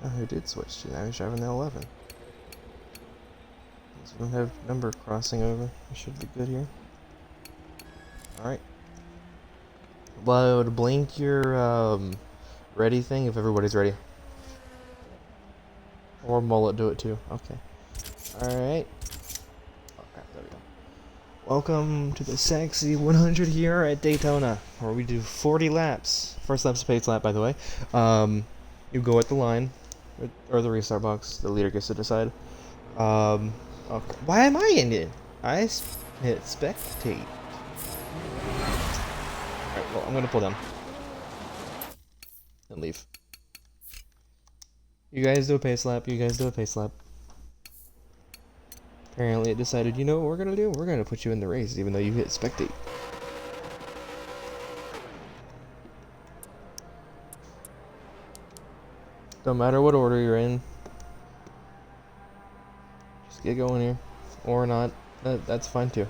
Oh, who did switch to? Now he's driving the 11. So we don't have number crossing over. We should be good here. Alright. Well, blink your ready thing if everybody's ready. Or mullet do it too. Okay. Alright. Oh crap, there we go. Welcome to the SAXY 100 here at Daytona, where we do 40 laps. First lap's a pace lap, by the way. You go at the line, or the restart box. The leader gets to decide. Okay. Why am I in it? I hit spectate. Alright, well, I'm gonna pull down. And leave. You guys do a pace lap, you guys do a pace lap. Apparently it decided, you know what we're gonna do? We're gonna put you in the race, even though you hit spectate. Don't matter what order you're in. Just get going here. Or not. That's fine too.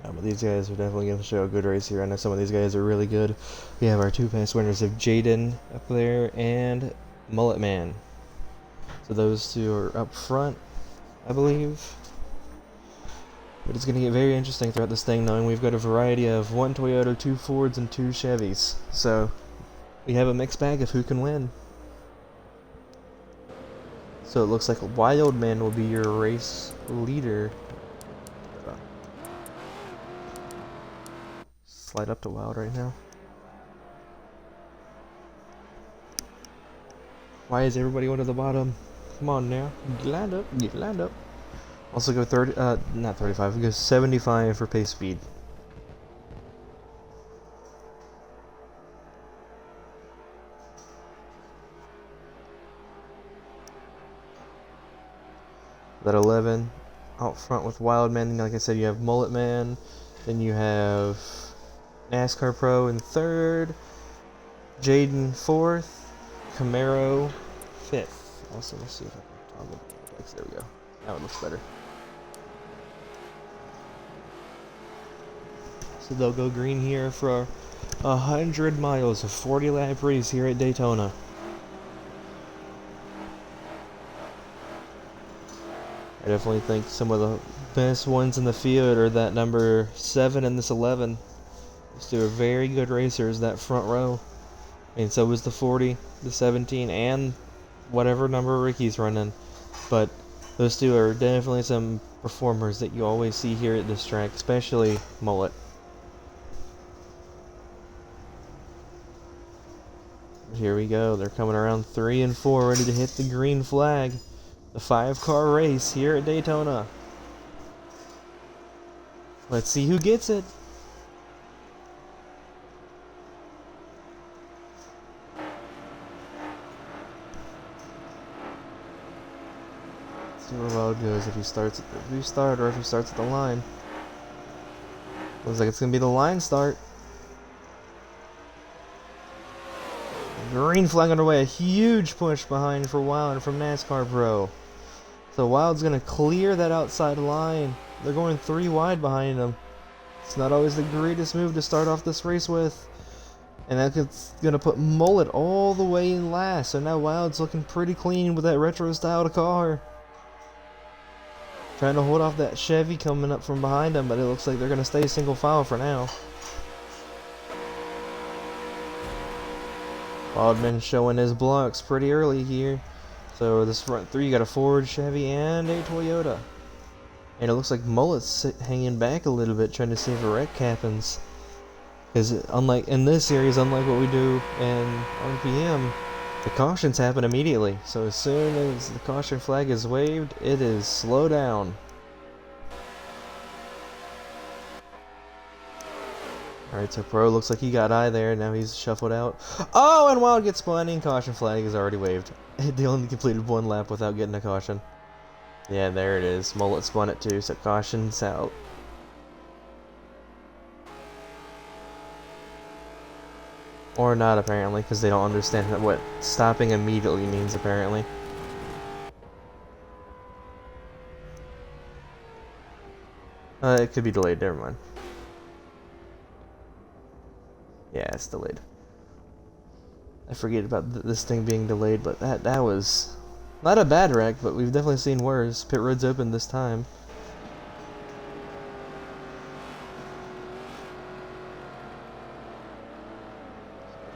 But these guys are definitely going to show a good race here. I know some of these guys are really good. We have our two past winners of Jaden up there and Mullet Man. So those two are up front, I believe. But it's going to get very interesting throughout this thing, knowing we've got a variety of one Toyota, two Fords, and two Chevys. So we have a mixed bag of who can win. So it looks like Wild Man will be your race leader. Slide up to Wild right now. Why is everybody going to the bottom? Come on now. Get lined up. Get lined up. Also go 30, not 35, we go 75 for pace speed. That 11 out front with Wild Man. Like I said, you have Mullet Man. Then you have NASCAR Pro in third. Jaden fourth. Camaro fifth. Also, let's see if I can toggle the brakes. There we go. Now it looks better. So they'll go green here for 100 miles of 40 lap race here at Daytona. I definitely think some of the best ones in the field are that number 7 and this 11. These two are very good racers, that front row. And so was the 40, the 17, and whatever number Ricky's running. But those two are definitely some performers that you always see here at this track, especially Mullet. Here we go. They're coming around 3 and 4, ready to hit the green flag. The 5-car race here at Daytona. Let's see who gets it. Let's see where Wild goes, if he starts at the restart or if he starts at the line. Looks like it's going to be the line start. Green flag underway, a huge push behind for Wild from NASCAR Pro. So Wild's going to clear that outside line. They're going 3 wide behind him. It's not always the greatest move to start off this race with. And that's going to put Mullet all the way in last. So now Wild's looking pretty clean with that retro styled car. Trying to hold off that Chevy coming up from behind him, but it looks like they're going to stay single file for now. Wildman showing his blocks pretty early here. So this front 3, you got a Ford, Chevy, and a Toyota. And it looks like Mullet's hanging back a little bit, trying to see if a wreck happens. Because unlike in this series, unlike what we do in RPM, the cautions happen immediately. So as soon as the caution flag is waved, it is slow down. Alright, so Pro looks like he got eye there, now he's shuffled out. Oh, and Wild gets spun, and caution flag is already waved. They only completed 1 lap without getting a caution. Yeah, there it is. Mullet spun it too, so caution's out. Or not, apparently, because they don't understand what stopping immediately means, apparently. It could be delayed, never mind. Yeah, it's delayed. I forget about this thing being delayed, but that was not a bad wreck, but we've definitely seen worse. Pit road's open this time.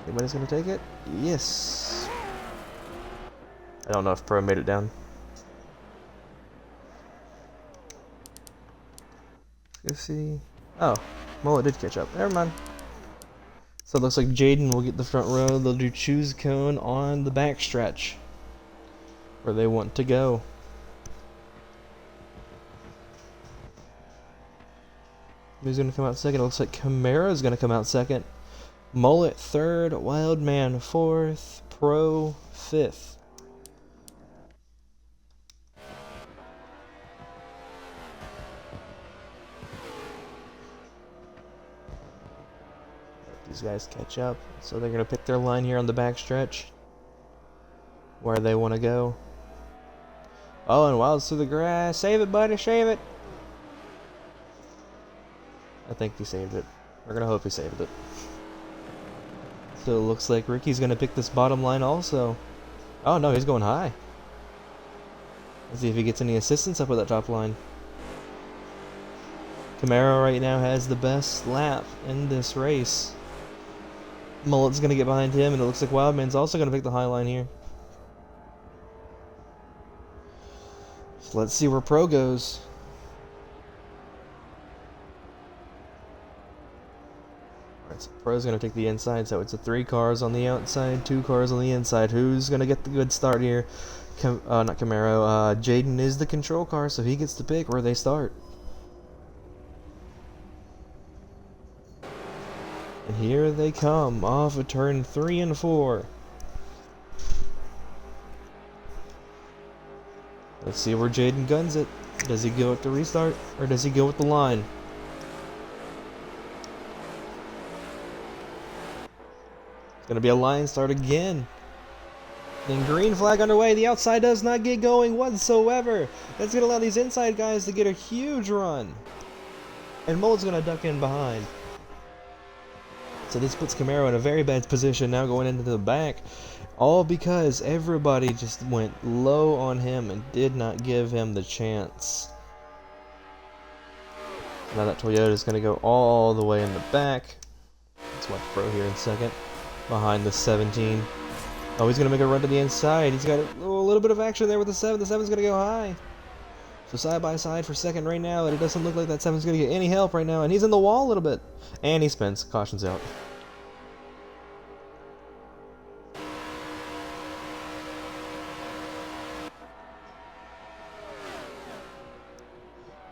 Anybody's gonna take it? Yes. I don't know if Pro made it down. Let's see. Oh, Mullet did catch up. Never mind. So it looks like Jaden will get the front row. They'll do choose cone on the back stretch where they want to go. Who's going to come out second? It looks like Camara's going to come out second. Mullet third. Wildman fourth. Pro fifth. These guys catch up, so they're going to pick their line here on the back stretch where they want to go. Oh, and Wild's through the grass. Save it, buddy. Save it. I think he saved it. We're going to hope he saved it. So it looks like Ricky's going to pick this bottom line also. Oh, no, he's going high. Let's see if he gets any assistance up with that top line. Camaro right now has the best lap in this race. Mullet's going to get behind him, and it looks like Wildman's also going to pick the high line here. So let's see where Pro goes. Alright, so Pro's going to take the inside, so it's 3 cars on the outside, 2 cars on the inside. Who's going to get the good start here? Not Camaro. Jaden is the control car, so he gets to pick where they start. And here they come, off of turn 3 and 4. Let's see where Jaden guns it. Does he go with the restart, or does he go with the line? It's going to be a line start again. Then green flag underway. The outside does not get going whatsoever. That's going to allow these inside guys to get a huge run. And Mullet's going to duck in behind. So this puts Camaro in a very bad position now going into the back. All because everybody just went low on him and did not give him the chance. Now that Toyota is going to go all the way in the back. Let's watch Pro here in second. Behind the 17. Oh, he's going to make a run to the inside. He's got a little bit of action there with the 7. The 7's going to go high. So side by side for second right now, and it doesn't look like that 7's going to get any help right now. And he's in the wall a little bit. And he spins. Caution's out.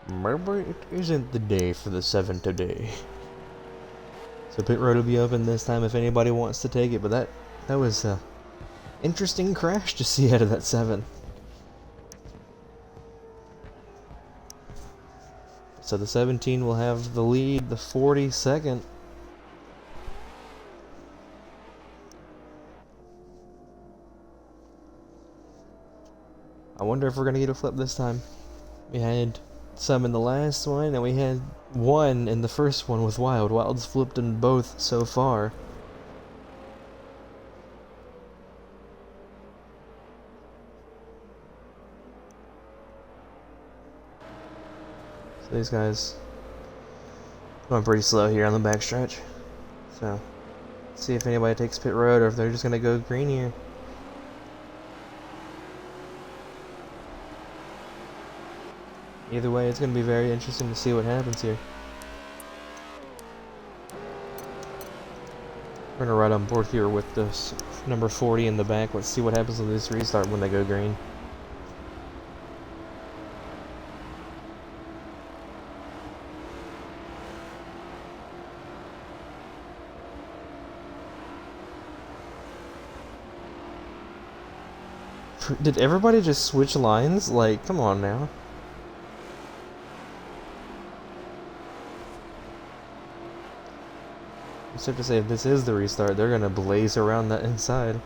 Maybe it isn't the day for the 7 today. So pit road will be open this time if anybody wants to take it. But that was a interesting crash to see out of that 7. So the 17 will have the lead, the 42nd. I wonder if we're going to get a flip this time. We had some in the last one, and we had 1 in the first one with Wild. Wild's flipped in both so far. So these guys going pretty slow here on the backstretch. So let's see if anybody takes pit road or if they're just going to go green here. Either way, it's going to be very interesting to see what happens here. We're going to ride on board here with this number 40 in the back. Let's see what happens with this restart when they go green. Did everybody just switch lines? Like, come on now. I have to say, if this is the restart, they're gonna blaze around that inside.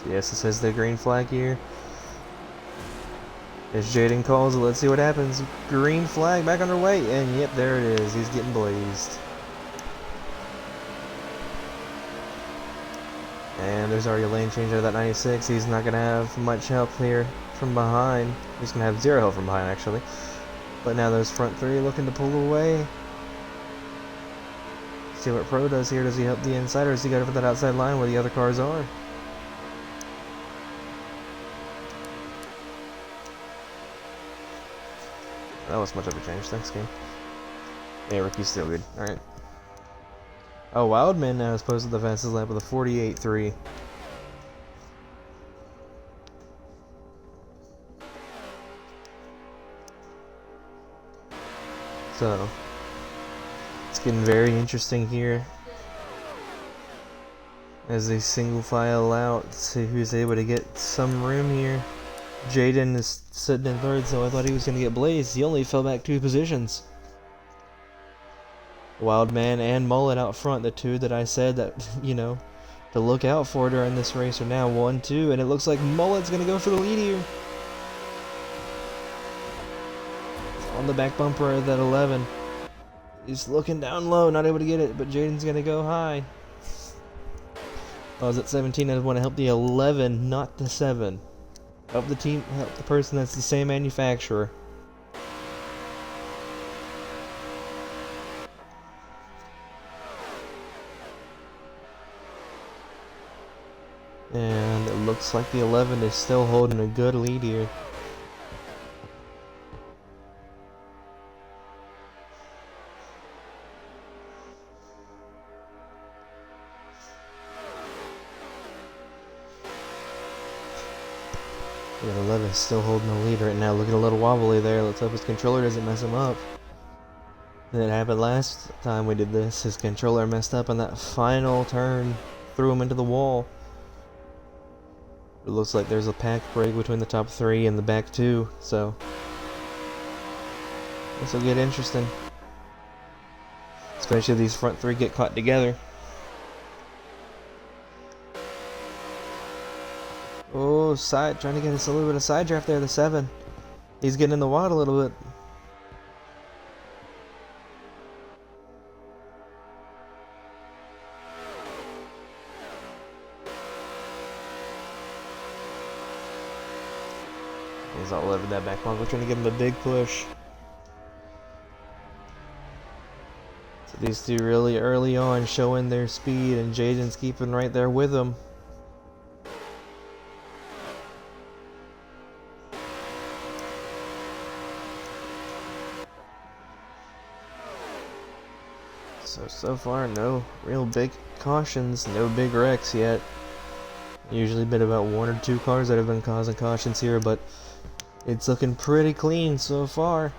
So yes, it says the green flag here. As Jaden calls it, let's see what happens. Green flag back underway, and yep, there it is. He's getting blazed. And there's already a lane change out of that 96. He's not going to have much help here from behind. He's going to have 0 help from behind, actually. But now those front three looking to pull away. See what Pro does here. Does he help the inside, or does he go for that outside line where the other cars are? That was much of a change. Thanks, game. Yeah, Ricky's still good. Alright. Oh, Wildman now is posted the fastest lap with a 48.3. So, it's getting very interesting here as they single file out, see who's able to get some room here. Jaden is sitting in third, so I thought he was going to get blazed. He only fell back 2 positions. Wildman and Mullet out front, the two that I said that, you know, to look out for during this race are now 1-2, and it looks like Mullet's going to go for the lead here. On the back bumper of that 11. He's looking down low, not able to get it, but Jaden's going to go high. I was at 17, I want to help the 11, not the 7. Help the team, help the person that's the same manufacturer. And it looks like the 11 is still holding a good lead here. Yeah, 11 is still holding the lead right now. Looking a little wobbly there. Let's hope his controller doesn't mess him up. That happened last time we did this. His controller messed up on that final turn. Threw him into the wall. It looks like there's a pack break between the top 3 and the back 2. So, this will get interesting. Especially if these front 3 get caught together. Oh, trying to get us a little bit of side draft there, the 7. He's getting in the wad a little bit. He's all over that back bumper, trying to give him a big push. So these two really early on showing their speed, and Jaden's keeping right there with them. So far, no real big cautions, no big wrecks yet. Usually been about 1 or 2 cars that have been causing cautions here, but it's looking pretty clean so far.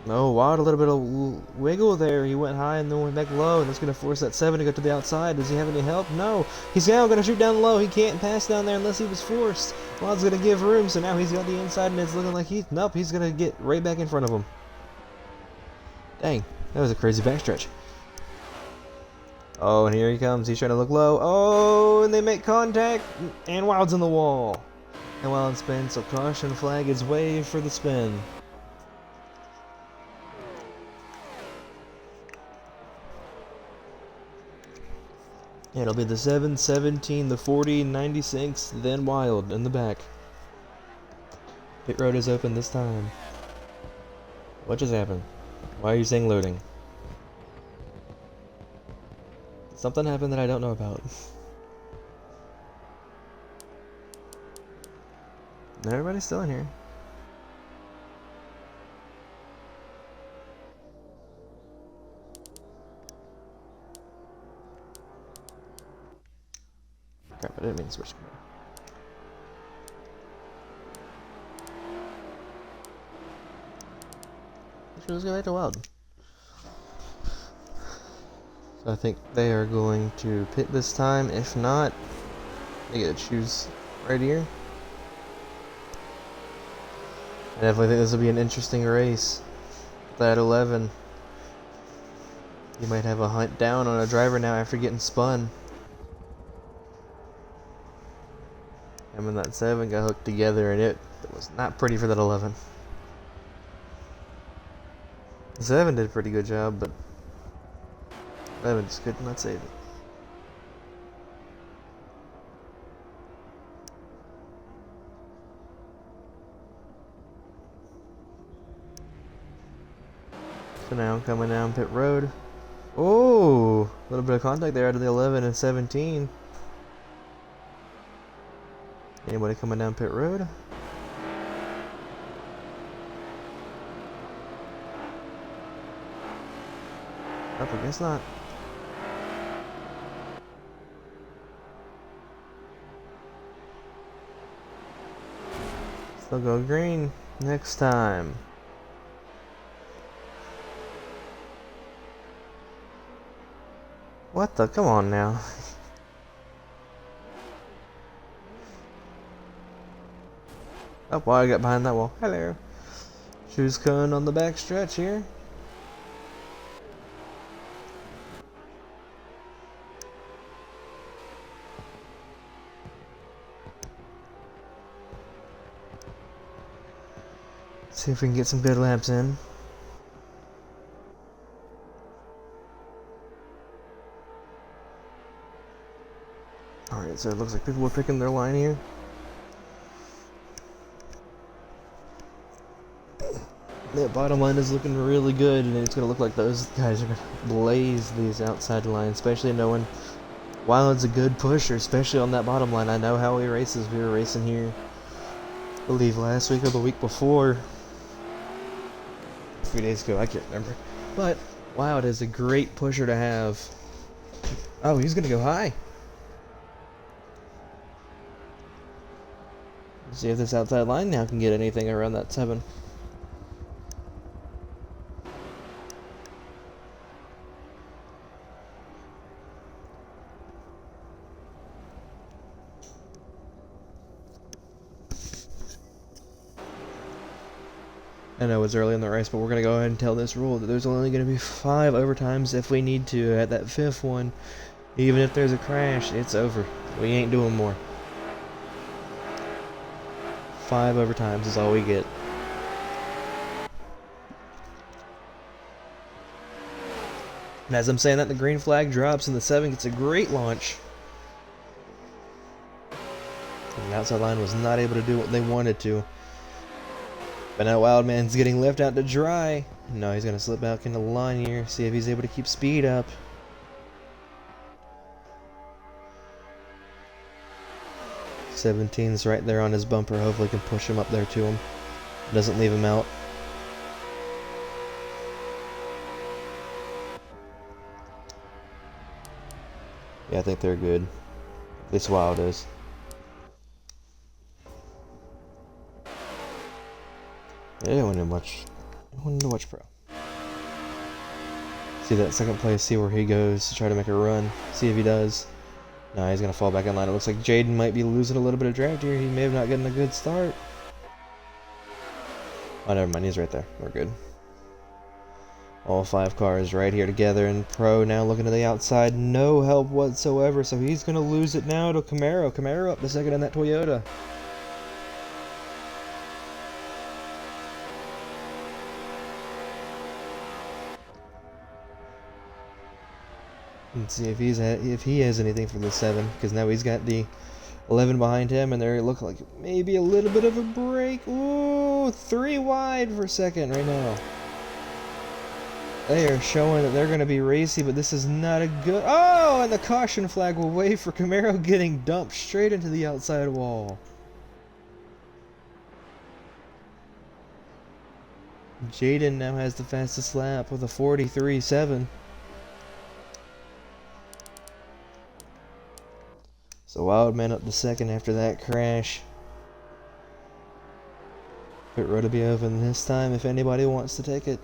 No, Watt, a little bit of wiggle there. He went high and then went back low, and that's going to force that 7 to go to the outside. Does he have any help? No. He's now going to shoot down low. He can't pass down there unless he was forced. Watt's going to give room, so now he's got the inside, and it's looking like nope, he's going to get right back in front of him. Dang, that was a crazy backstretch. Oh, and here he comes. He's trying to look low. Oh, and they make contact, and Wild's in the wall. And Wild spins, so caution flag is waved for the spin. It'll be the 7, 17, the 40, 96, then Wild in the back. Pit road is open this time. What just happened? Why are you saying loading? Something happened that I don't know about. Everybody's still in here. Crap, I didn't mean to switch camera. Let's go back to Wild. So I think they are going to pit this time. If not, they get to choose right here. I definitely think this will be an interesting race. That 11. You might have a hunt down on a driver now after getting spun. Him and that 7 got hooked together, and it was not pretty for that 11. The 7 did a pretty good job, but 11 just could not save it. So now coming down pit road. Oh, a little bit of contact there out of the 11 and 17. Anybody coming down pit road? Oh, I guess not. Still go green next time. What the? Come on now. Oh, well, I got behind that wall. Hello. Shoes cone on the back stretch here. See if we can get some good laps in. Alright, so it looks like people are picking their line here. The bottom line is looking really good, and it's going to look like those guys are going to blaze these outside lines, especially knowing Wild's a good pusher, especially on that bottom line. I know how he races. We were racing here, I believe, last week or the week before. A few days ago, I can't remember. But Wild is a great pusher to have. Oh, he's going to go high. See if this outside line now can get anything around that 7. I know it's early in the race, but we're going to go ahead and tell this rule that there's only going to be 5 overtimes if we need to. At that 5th one, even if there's a crash, it's over. We ain't doing more. 5 overtimes is all we get. And as I'm saying that, the green flag drops and the 7 gets a great launch. And the outside line was not able to do what they wanted to. But now Wildman's getting left out to dry. No, he's going to slip back into the line here, see if he's able to keep speed up. '17's right there on his bumper. Hopefully can push him up there to him. Doesn't leave him out. Yeah, I think they're good. At least Wild is. Yeah, I don't want to watch pro. See that second place, see where he goes to try to make a run. See if he does. No, he's going to fall back in line. It looks like Jaden might be losing a little bit of draft here. He may have not gotten a good start. Oh, never mind. He's right there. We're good. All 5 cars right here together. And Pro now looking to the outside. No help whatsoever. So he's going to lose it now to Camaro. Camaro up the second in that Toyota. Let's see if he has anything for the 7, because now he's got the 11 behind him, and they look like maybe a little bit of a break. Ooh, 3 wide for second right now. They are showing that they're going to be racy, but this is not a good... Oh, and the caution flag will wave for Camaro getting dumped straight into the outside wall. Jaden now has the fastest lap with a 43.7. So Wildman up to second after that crash. Pit road will be open this time if anybody wants to take it.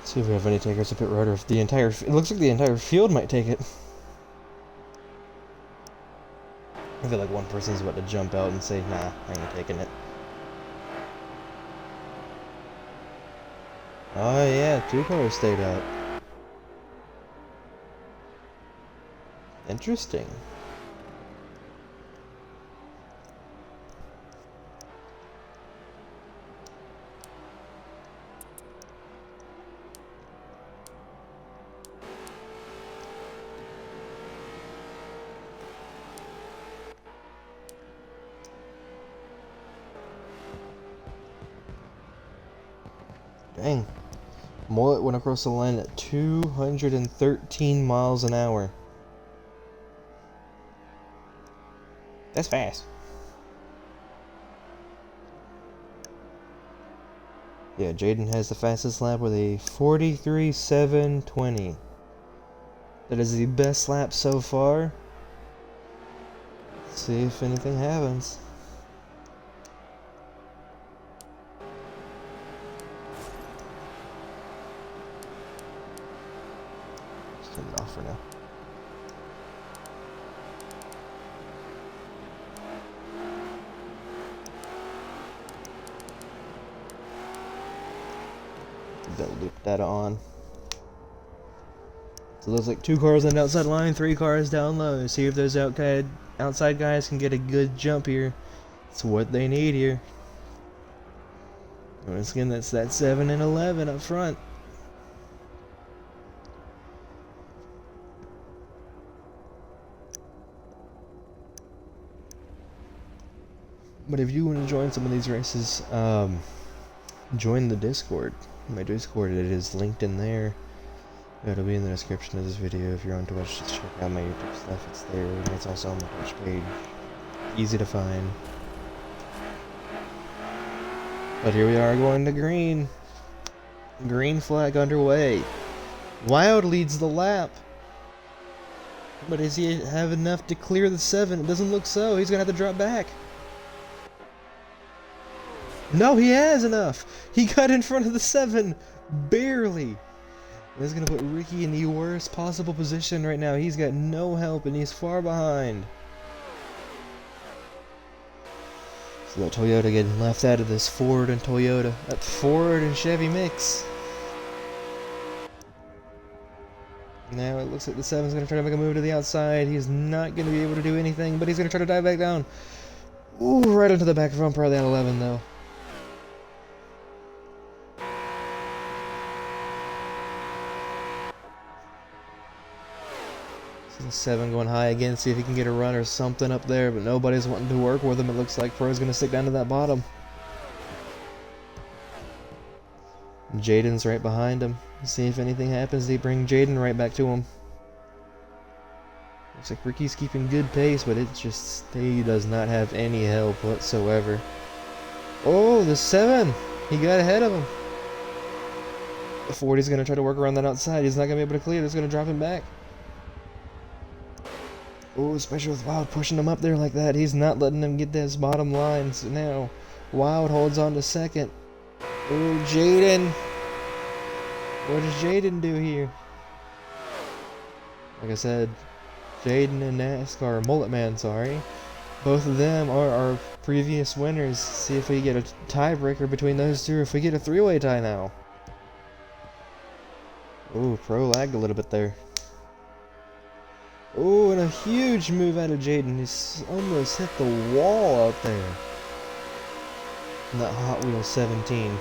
See if we have any takers to pit road, or if the entire... It looks like the entire field might take it. I feel like one person's about to jump out and say, nah, I ain't taking it. Oh yeah, 2 cars stayed out. Interesting. Dang. Mullet went across the line at 213 miles an hour. That's fast. Yeah, Jaden has the fastest lap with a 43.720. That is the best lap so far. Let's see if anything happens. Just turn it off for now. That loop data on. So it looks like 2 cars on the outside line, 3 cars down low. See if those outside guys can get a good jump here. It's what they need here. Once again, that's that 7 and 11 up front. But if you want to join some of these races, join the Discord. My Discord, it is linked in there. It'll be in the description of this video. If you're on Twitch, just check out my YouTube stuff. It's there, and it's also on my Twitch page. Easy to find. But here we are going to green. Green flag underway. Wild leads the lap. But does he have enough to clear the 7? It doesn't look so. He's going to have to drop back. No, he has enough. He got in front of the 7. Barely. This is going to put Ricky in the worst possible position right now. He's got no help and he's far behind. So that Toyota getting left out of this Ford and Toyota. That Ford and Chevy mix. Now it looks like the 7's going to try to make a move to the outside. He's not going to be able to do anything, but he's going to try to dive back down. Ooh, right onto the back bumper of that 11 though. So the 7 going high again, see if he can get a run or something up there, but nobody's wanting to work with him. It looks like Pro's going to stick down to that bottom. Jaden's right behind him. See if anything happens. They bring Jaden right back to him. Looks like Ricky's keeping good pace, but it just, he does not have any help whatsoever. Oh, the 7! He got ahead of him. The 40's going to try to work around that outside. He's not going to be able to clear. It's going to drop him back. Oh, especially with Wild pushing him up there like that. He's not letting him get this bottom line. So now, Wild holds on to second. Oh, Jaden. What does Jaden do here? Like I said, Jaden and NASCAR, Mullet Man, sorry. Both of them are our previous winners. See if we get a tiebreaker between those two, or if we get a 3-way tie now. Ooh, Pro lagged a little bit there. Oh, and a huge move out of Jaden. He's almost hit the wall out there. In that Hot Wheels 17.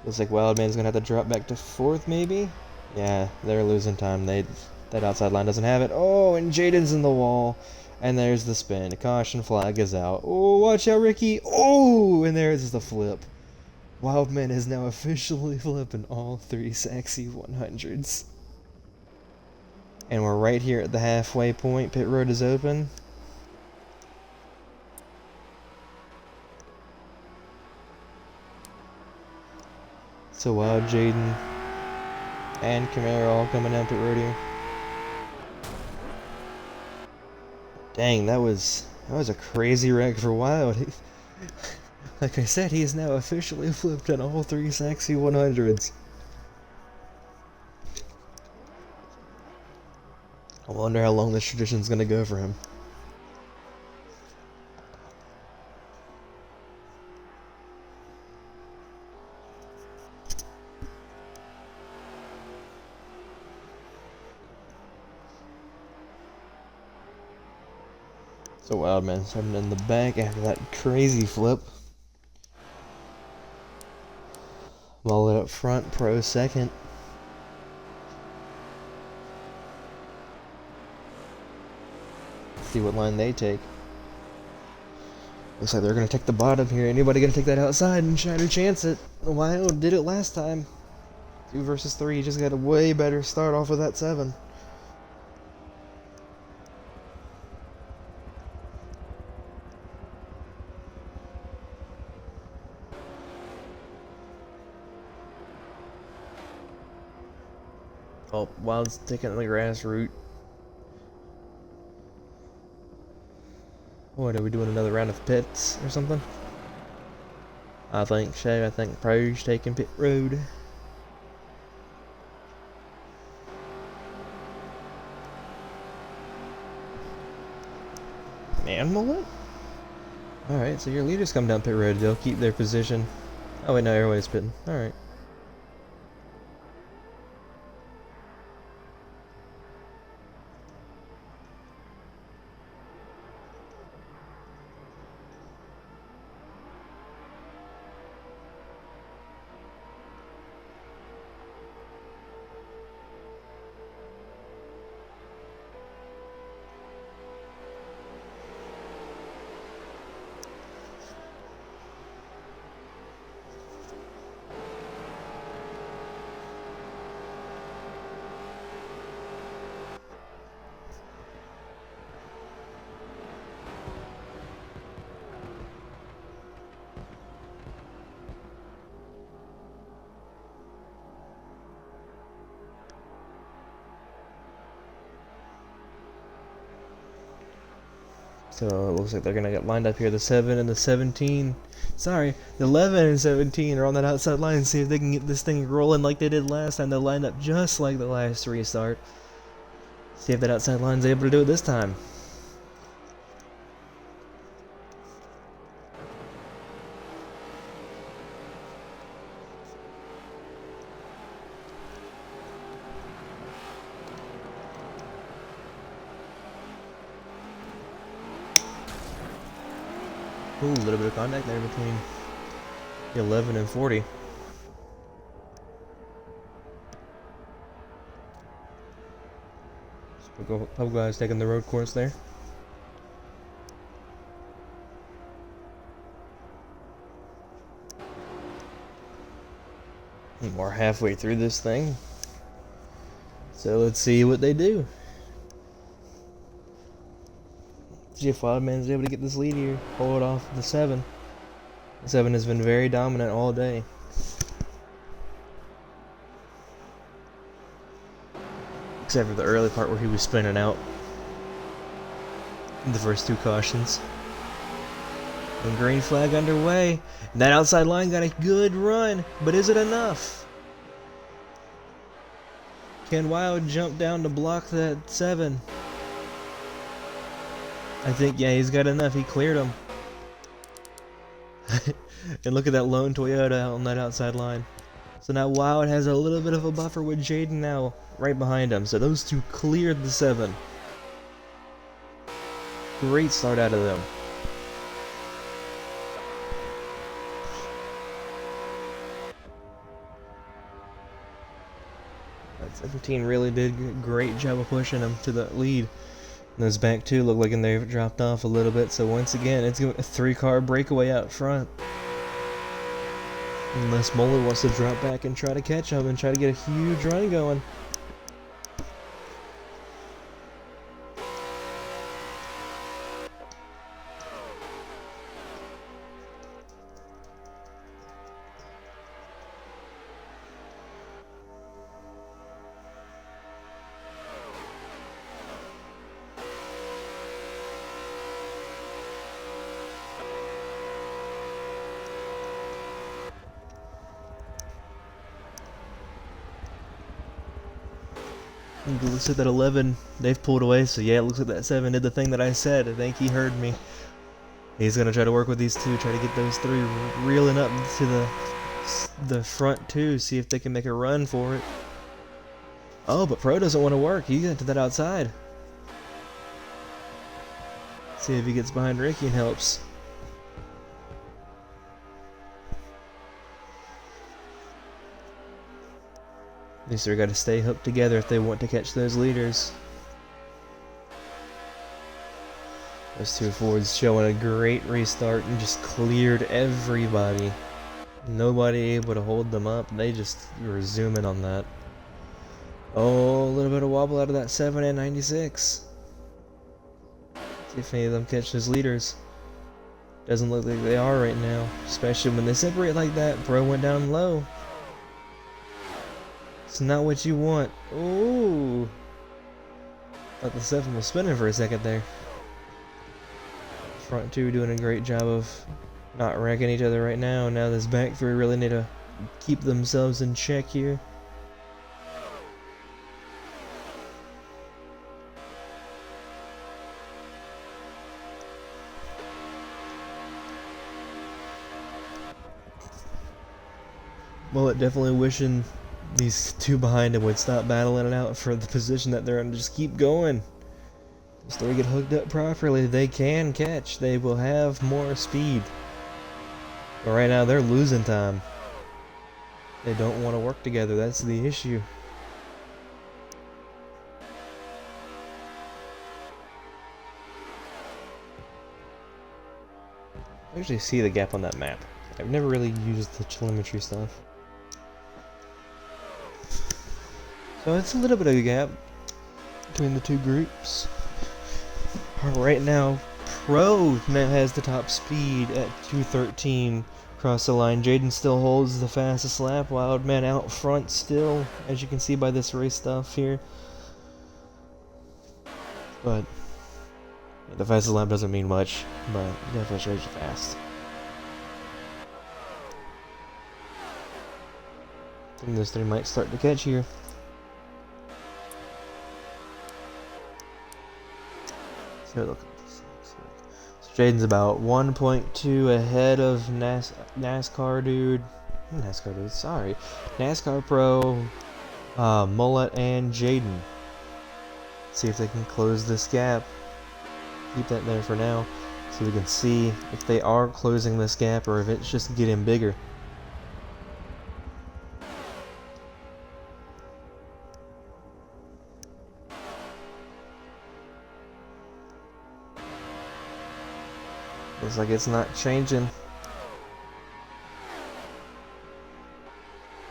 Looks like Wildman's gonna have to drop back to 4th, maybe? Yeah, they're losing time. That outside line doesn't have it. Oh, and Jaden's in the wall. And there's the spin. Caution flag is out. Oh, watch out, Ricky. Oh, and there's the flip. Wildman is now officially flipping all 3 SAXY 100s. And we're right here at the halfway point. Pit road is open. So Wild, Jaden, and Camaro all coming down pit road here. Dang, that was a crazy wreck for Wild. Like I said, he is now officially flipped on all 3 SAXY 100s. I wonder how long this tradition's gonna go for him. So Wild Man starting in the back after that crazy flip. Mullet up front, Pro second. See what line they take. Looks like they're gonna take the bottom here. Anybody gonna take that outside and try to chance it? Wild did it last time. 2 versus 3, just got a way better start off with that 7. Oh, Wild's taking the grass route. What, are we doing another round of pits or something? I think so. I think Pro's taking pit road. Man, Mullet? Alright, so your leaders come down pit road. They'll keep their position. Oh wait, no, everybody's pitting. Alright. So it looks like they're gonna get lined up here. The 7 and the 17. Sorry, the 11 and 17 are on that outside line. See if they can get this thing rolling like they did last time. They'll line up just like the last restart. See if that outside line's able to do it this time. Ooh, a little bit of contact there between 11 and 40. So we'll go, couple guys taking the road course there. And we're halfway through this thing. So let's see what they do. See if Wildman's able to get this lead here. Pull it off the 7. The 7 has been very dominant all day. Except for the early part where he was spinning out in the first 2 cautions. And green flag underway. And that outside line got a good run, but is it enough? Can Wild jump down to block that 7? I think, yeah, he's got enough. He cleared him. And look at that lone Toyota out on that outside line. So now Wild has a little bit of a buffer with Jaden now right behind him. So those 2 cleared the 7. Great start out of them. That 17 really did a great job of pushing him to the lead. And those back 2 look like they've dropped off a little bit. So once again, it's a 3-car breakaway out front. Unless Mullet wants to drop back and try to catch him and try to get a huge run going. It looks like that 11, they've pulled away, so yeah, it looks like that 7 did the thing that I said. I think he heard me. He's gonna try to work with these two, try to get those 3 reeling up to the front 2, see if they can make a run for it. Oh, but Pro doesn't want to work. He got to that outside. See if he gets behind Ricky and helps. These 3 got to stay hooked together if they want to catch those leaders. Those 2 Fords showing a great restart and just cleared everybody. Nobody able to hold them up. They just were zooming on that. Oh, a little bit of wobble out of that 7 and 96. See if any of them catch those leaders. Doesn't look like they are right now. Especially when they separate like that. Pro went down low. It's not what you want. Ooh. Thought the 7 was spinning for a second there. Front 2 doing a great job of not wrecking each other right now. Now this back 3 really need to keep themselves in check here. Mullet definitely wishing these 2 behind him would stop battling it out for the position that they're in. Just keep going. If they get hooked up properly, they can catch. They will have more speed. But right now, they're losing time. They don't want to work together. That's the issue. I actually see the gap on that map. I've never really used the telemetry stuff. So it's a little bit of a gap between the 2 groups. Right now, Pro now has the top speed at 213 across the line. Jaden still holds the fastest lap. Wildman out front still, as you can see by this race stuff here. But yeah, the fastest lap doesn't mean much, but definitely shows you fast. I think those 3 might start to catch here. So Jaden's about 1.2 ahead of NASCAR dude. Sorry. NASCAR Pro, Mullet, and Jaden. See if they can close this gap. Keep that there for now. So we can see if they are closing this gap or if it's just getting bigger. Looks like it's not changing.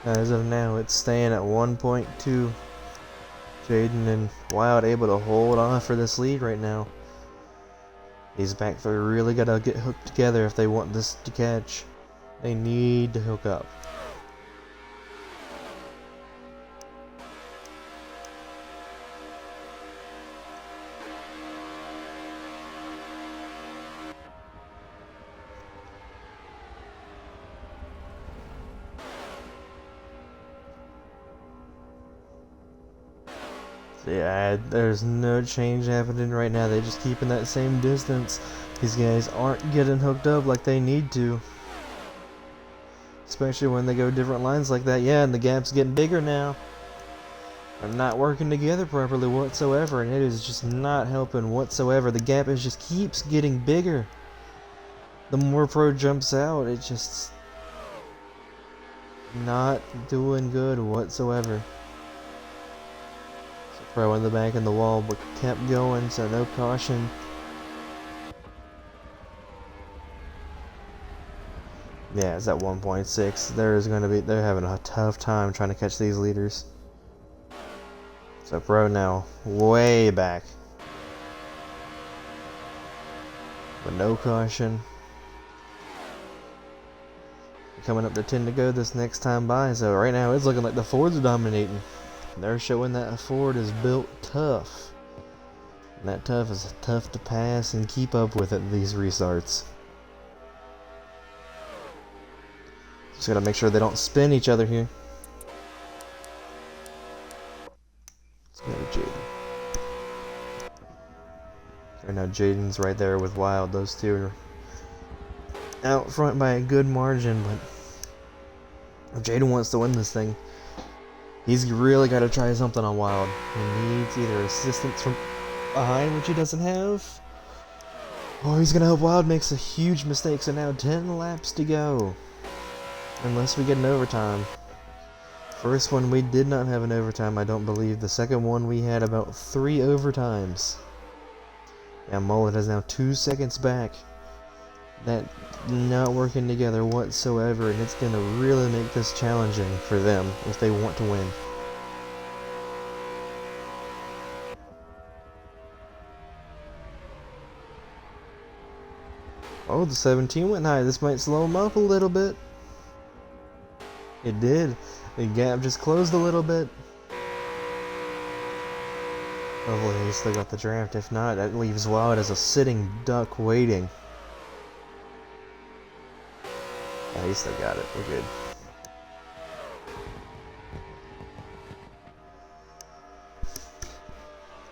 As of now, it's staying at 1.2. Jaden and Wild able to hold on for this lead right now. These back 3 really gotta get hooked together if they want this to catch. They need to hook up. Yeah, there's no change happening right now. They're just keeping that same distance. These guys aren't getting hooked up like they need to. Especially when they go different lines like that. Yeah, and the gap's getting bigger now. They're not working together properly whatsoever, and it is just not helping whatsoever. The gap is just keeps getting bigger. The more Pro jumps out, it's just not doing good whatsoever. Pro in the back in the wall, but kept going, so no caution. Yeah, it's at 1.6. They're having a tough time trying to catch these leaders. So Pro now way back. But no caution. Coming up to 10 to go this next time by, so right now it's looking like the Fords are dominating. They're showing that a Ford is built tough. And that tough is tough to pass and keep up with at these restarts. Just gotta make sure they don't spin each other here. Just gotta Right now, Jaden's right there with Wild. Those two are out front by a good margin, but if Jaden wants to win this thing, he's really got to try something on Wild. He needs either assistance from behind, which he doesn't have, or he's going to hope Wild makes a huge mistake. So now 10 laps to go, unless we get an overtime. First one, we did not have an overtime, I don't believe. The second one, we had about 3 overtimes. Yeah, Mullet is now 2 seconds back. That not working together whatsoever, and it's going to really make this challenging for them if they want to win. Oh, the 17 went high. This might slow him up a little bit. It did. The gap just closed a little bit. Hopefully he still got the draft. If not, that leaves Wild as a sitting duck waiting. Yeah, he still got it. We're good.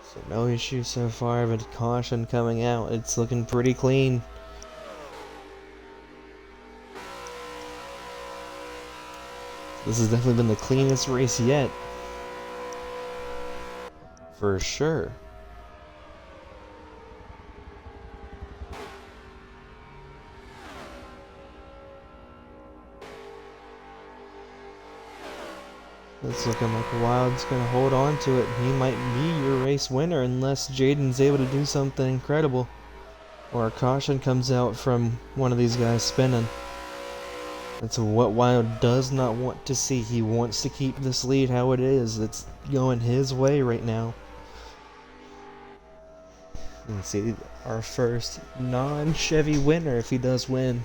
So no issue so far, but caution coming out. It's looking pretty clean. This has definitely been the cleanest race yet. For sure. It's looking like Wild's gonna hold on to it. He might be your race winner unless Jaden's able to do something incredible. Or a caution comes out from one of these guys spinning. That's what Wild does not want to see. He wants to keep this lead how it is. It's going his way right now. You can see our first non-Chevy winner if he does win.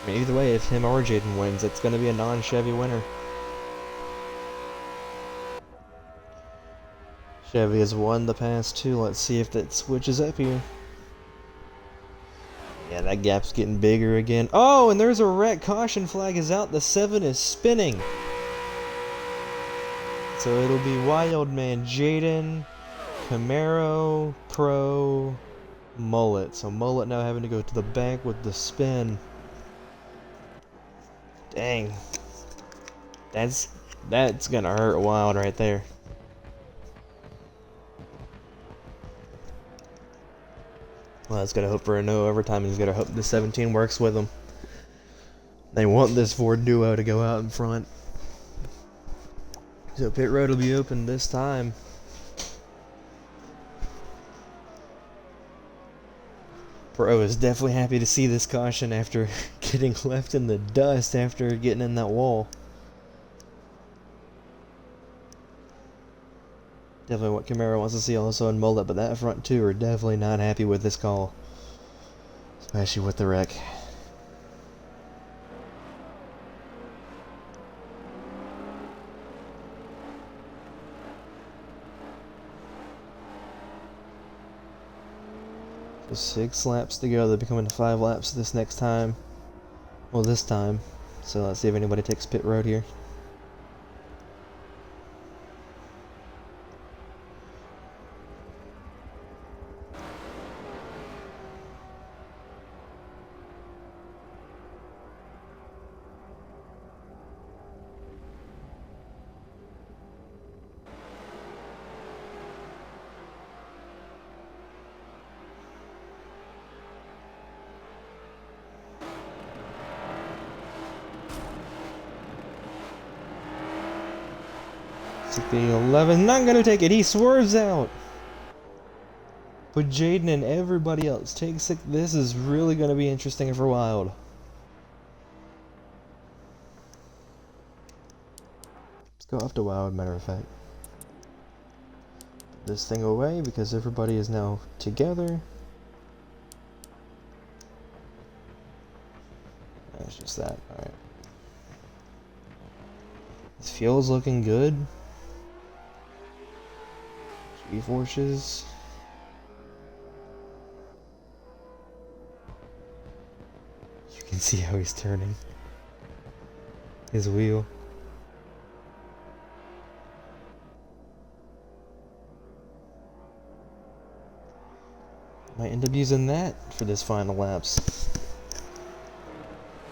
I mean, either way, if him or Jaden wins, it's going to be a non-Chevy winner. Chevy has won the past 2. Let's see if that switches up here. Yeah, that gap's getting bigger again. Oh, and there's a wreck. Caution flag is out. The 7 is spinning. So it'll be Wildman, Jaden, Camaro, Pro, Mullet. So Mullet now having to go to the back with the spin. Dang. That's gonna hurt Wild right there. Well, he's got to hope for a no overtime, and he's got to hope the 17 works with him. They want this Ford duo to go out in front. So pit road will be open this time. Pro is definitely happy to see this caution after getting left in the dust after getting in that wall. Definitely what Camaro wants to see also in Mullet, but that front 2 are definitely not happy with this call. Especially with the wreck. So 6 laps to go. They'll be coming to 5 laps this next time. Well, this time. So let's see if anybody takes pit road here. The 11, not gonna take it. He swerves out. But Jaden and everybody else takes it. This is really gonna be interesting for Wild. Let's go off to Wild, matter of fact. Put this thing away because everybody is now together. That's just that. Alright. This fuel's looking good. G-forces. You can see how he's turning his wheel. Might end up using that for this final laps.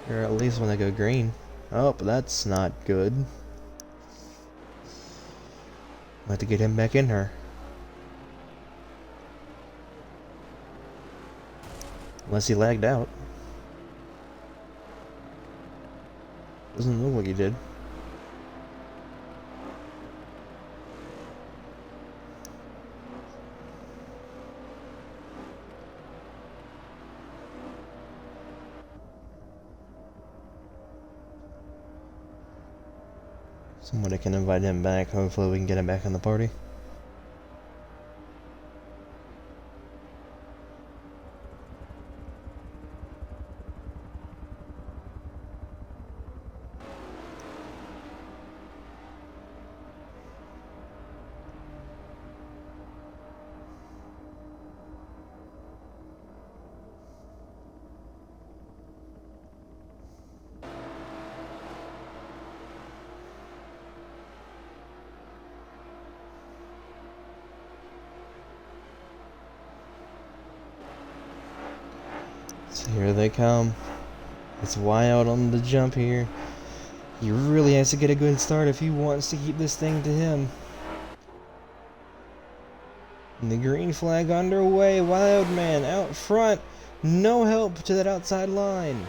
Or at least when they go green. Oh, but that's not good. I'll have to get him back in her. Unless he lagged out. Doesn't look like he did. Somebody can invite him back. Hopefully we can get him back in the party. So here they come. It's Wild on the jump here. He really has to get a good start if he wants to keep this thing to him. And the green flag underway. Wild man out front. No help to that outside line.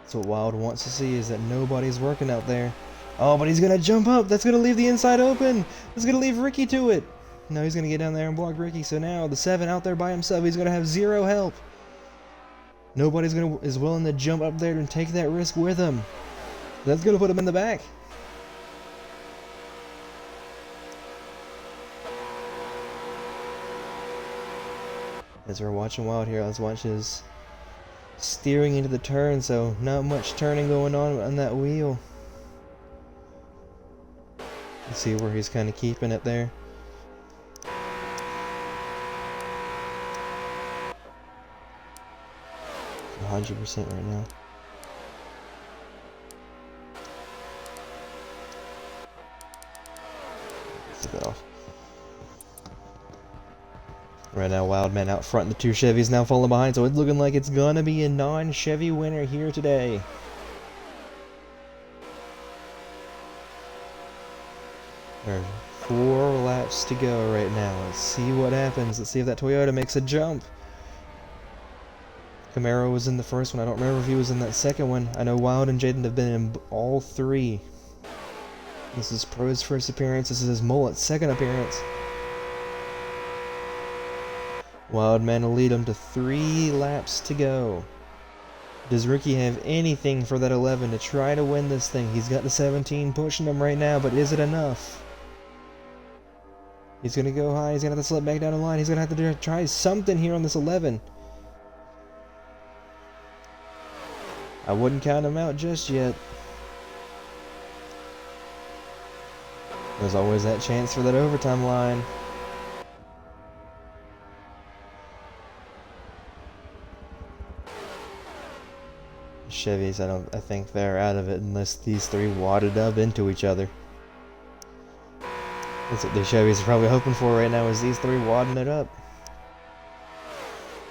That's what Wild wants to see, is that nobody's working out there. Oh, but he's going to jump up. That's going to leave the inside open. That's going to leave Ricky to it. No, he's going to get down there and block Ricky. So now the 7 out there by himself. He's going to have 0 help. Nobody's is willing to jump up there and take that risk with him. That's going to put him in the back. As we're watching Wild here, let's watch his steering into the turn, so not much turning going on that wheel. Let's see where he's kind of keeping it there. 100% right now. Let's get off. Right now, Wildman out front, and the 2 Chevys now falling behind, so it's looking like it's gonna be a non-Chevy winner here today. There's 4 laps to go right now. Let's see what happens. Let's see if that Toyota makes a jump. Camaro was in the first one. I don't remember if he was in that second one. I know Wild and Jaden have been in all 3. This is Pro's first appearance. This is his Mullet's second appearance. Wildman will lead him to 3 laps to go. Does Ricky have anything for that 11 to try to win this thing? He's got the 17 pushing him right now, but is it enough? He's going to go high. He's going to have to slip back down the line. He's going to have to try something here on this 11. I wouldn't count him out just yet. There's always that chance for that overtime line. Chevys, I think they're out of it unless these 3 wadded up into each other. That's what the Chevys are probably hoping for right now, is these 3 wadding it up.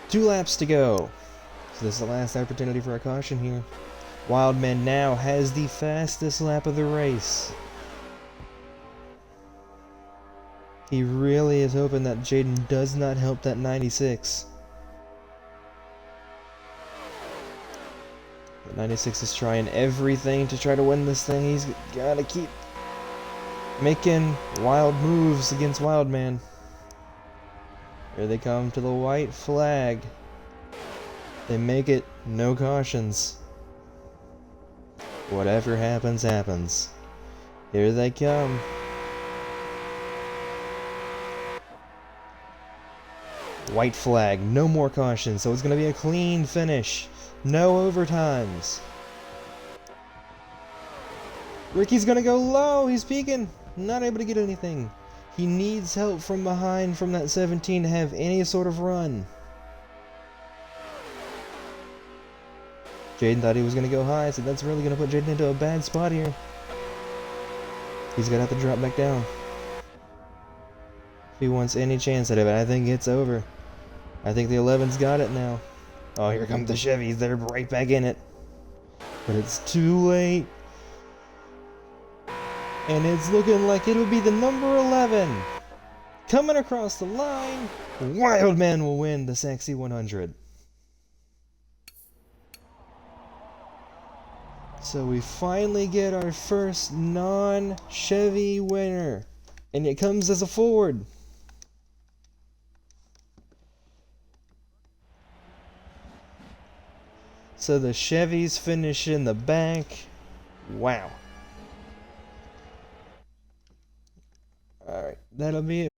2 laps to go. So this is the last opportunity for a caution here. Wildman now has the fastest lap of the race. He really is hoping that Jaden does not help that 96. But 96 is trying everything to try to win this thing. He's got to keep making wild moves against Wildman. Here they come to the white flag. They make it, no cautions. Whatever happens, happens. Here they come. White flag, no more cautions, so it's going to be a clean finish. No overtimes. Ricky's going to go low, he's peeking. Not able to get anything. He needs help from behind from that 17 to have any sort of run. Jaden thought he was going to go high, so that's really going to put Jaden into a bad spot here. He's going to have to drop back down if he wants any chance at it, but I think it's over. I think the 11's got it now. Oh, here come the Chevys. They're right back in it. But it's too late. And it's looking like it'll be the number 11. Coming across the line, Wildman will win the SAXY 100. So we finally get our first non-Chevy winner. And it comes as a Ford. So the Chevys finish in the back. Wow. Alright, that'll be it.